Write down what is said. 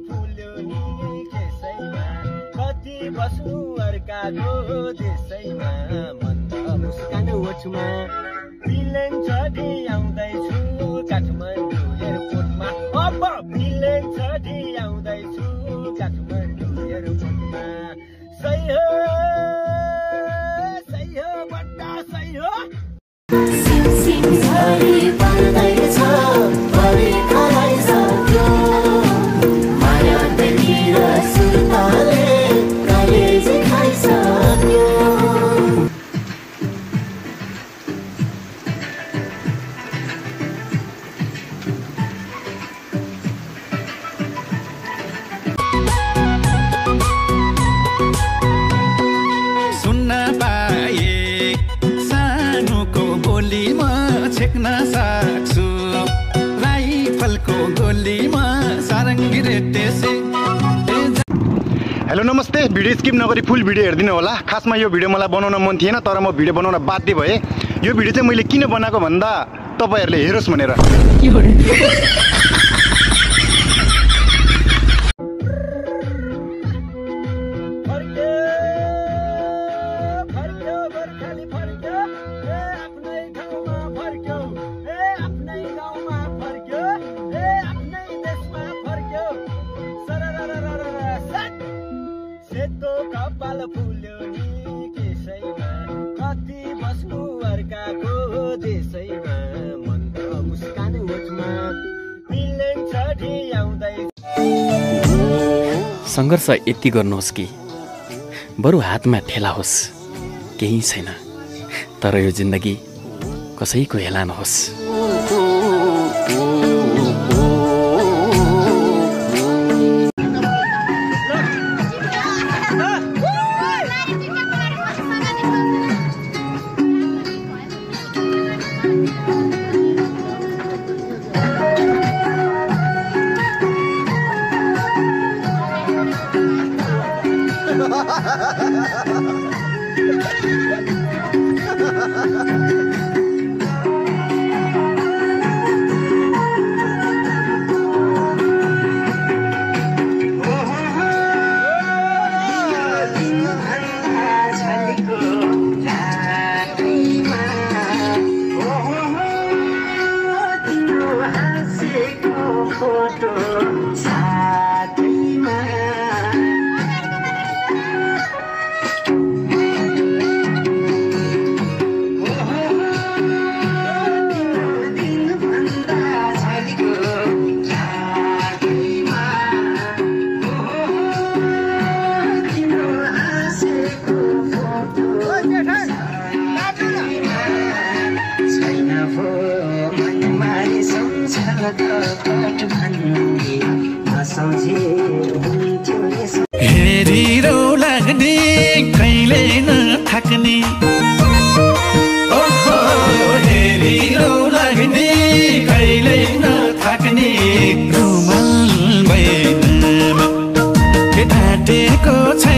फुल्यो नि केसैमा कति बस्नु अर्काको देशैमा मन त मुस्कान ओठमा प्लेन चढी आउँदैछु काठमाडौँ एयरपोर्टमा अब प्लेन चढी आउँदैछु काठमाडौँ एयरपोर्टमा सही हो बड्डा सही हो हेलो नमस्ते भिडियो स्किप नगरी फुल भिडियो हेर्दिनु होला खासमा यो भिडियो मलाई बनाउन मन थिएन तर म भिडियो बनाउन बाध्य भए यो भिडियो चाहिँ मैले किन बनाएको भन्दा तपाईहरुले हेरोस् भनेर संघर्ष यति गर्नुहोस् कि बरु हातमा ठेला होस् केही छैन तर यो जिन्दगी कसैको हेला नहोस् हेरिरौ लाग्ने कहिले नथाक्ने ओहो हेरिरौ लाग्ने कहिले नथाक्ने रुमाल बैनमा आँटेको छैन